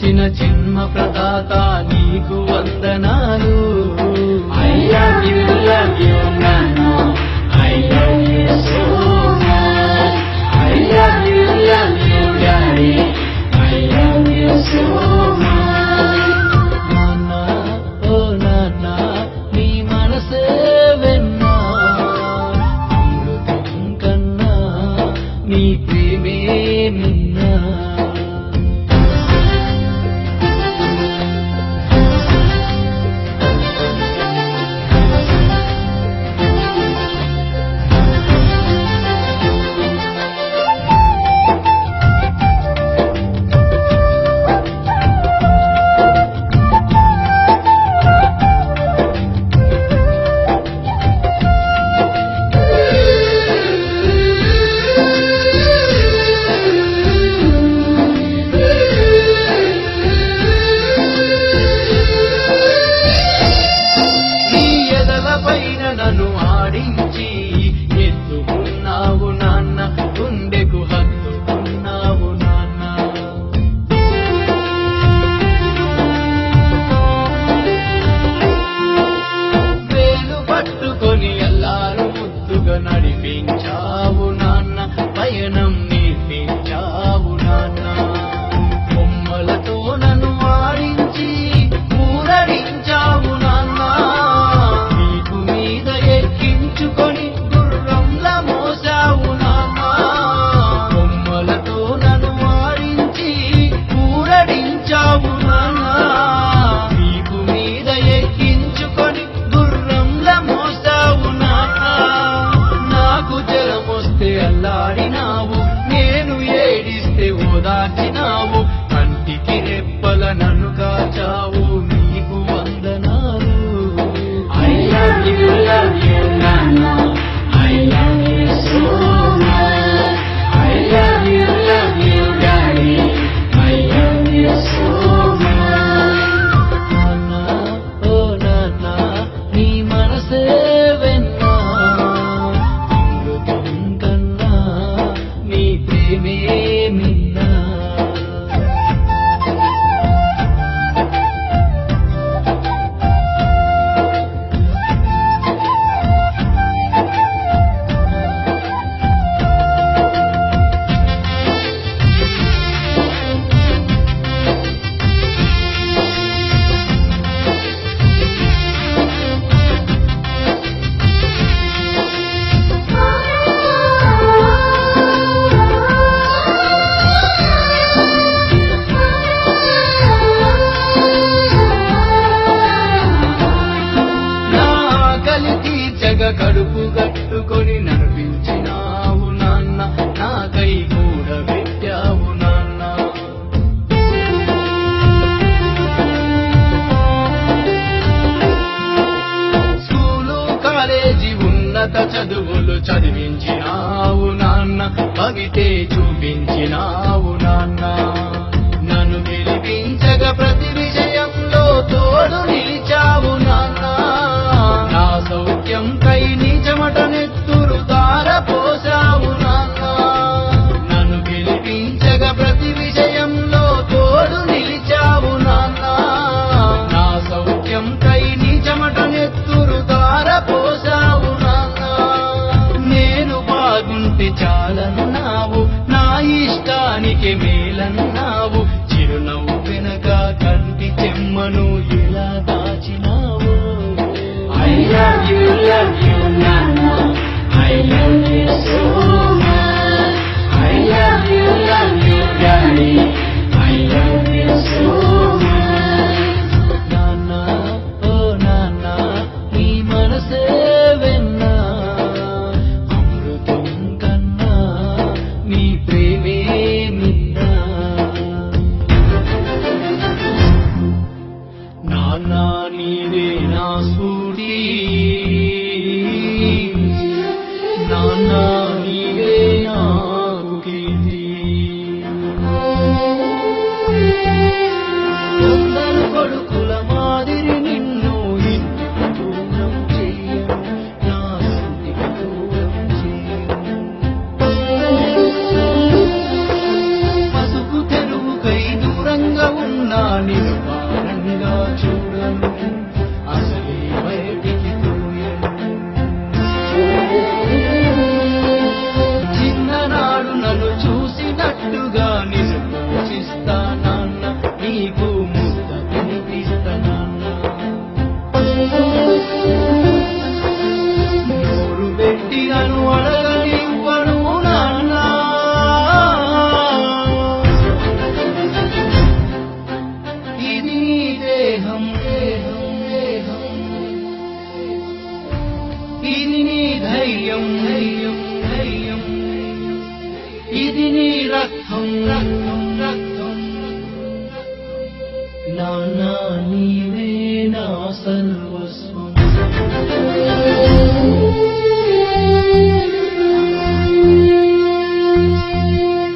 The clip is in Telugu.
ఇచ్చిన జన్మ ప్రదాత నీకు వందనాలు. I love you నాన్న, I love you so much. I love you daddy, I love you so much. నాన్న ఓ నాన్న నీ మనసే వెన్నా, అమృతం కన్నా నీ ప్రేమే మిన్నా. నన్ను ఆడించి ఎత్తుకున్నావు నాన్న, గుండెకు హత్తుకున్నావు నాన్న. వేలు పట్టుకొని ఎల్లారు ముద్దుగా నడిపించావు నాన్న, పయనం నేర్పించావు నాన్న. బొమ్మలతో నన్ను ఆడించి ఊరడించావు నాన్న, ఎక్కించుకొని గుర్రంలా మోసావు నాన్న. బొమ్మలతో నన్ను మారించి ఊరడించావు నాన్న, వీపు మీద ఎక్కించుకొని గుర్రంలా మోసావు నాన్న. నాకు జలమొస్తే అల్లాడినావు, నేను ఏడిస్తే ఓదార్చినావు, కంటికి రెప్పల నన్ను కాచావు, నీకు వందనాలు. I love you నాన్న, I love you so much. I love you daddy, I love you so much. నాన్న ఓ నాన్న నీ మనసే వెన్నా, అమృతం కన్నా నీ ప్రేమే మిన్నా. కడుపు గట్టుకొని నడిపించినావు నాన్న, నాకై కూడా పెట్టావు నాన్న. స్కూలు కాలేజీ ఉన్నత చదువులు చదివించినావు నాన్న, పగితే చూపించినావు నాన్న. నన్ను గెలిపించగా ప్రతి విజయంలో తోడు నిలిచావు నాన్న. నా సౌఖ్యం కై నీ చెమట నెత్తురు ధారపోసావు నాన్న. నన్ను గెలిపించగా ప్రతి విజయంలో తోడు నిలిచావు నాన్న. నా సౌఖ్యం కై నీ చెమట నెత్తురు ధారపోసావు నాన్న. నేను బాగుంటే చాలన్నావు, నా ఇష్టానికి మేలన్నావు, చిరునవ్వు వెనక కంటి చెమ్మను ఎలా దాచినావు. I love you నాన్న, I love you so much. I love you daddy, I love you so much. నాన్న ఓ నాన్న నీ మనసే వెన్నా, అమృతం కన్నా నీ ప్రేమే మిన్నా. నా నిన్ను భారంగా చూడను, అసలే బయటికి పోయను. చిన్ననాడు నన్ను చూసినట్టుగా నిన్ను పోషిస్తా నాన్న, నీకు ముద్ద తినిపిస్తా నాన్న. నోరు పెట్టి నన్ను అడగనివ్వను నాన్న, ఇది నీ దేహం, ఇది నీ ధైర్యం, ఇది నీ రక్తం, నాన్న నీవే నా సర్వం.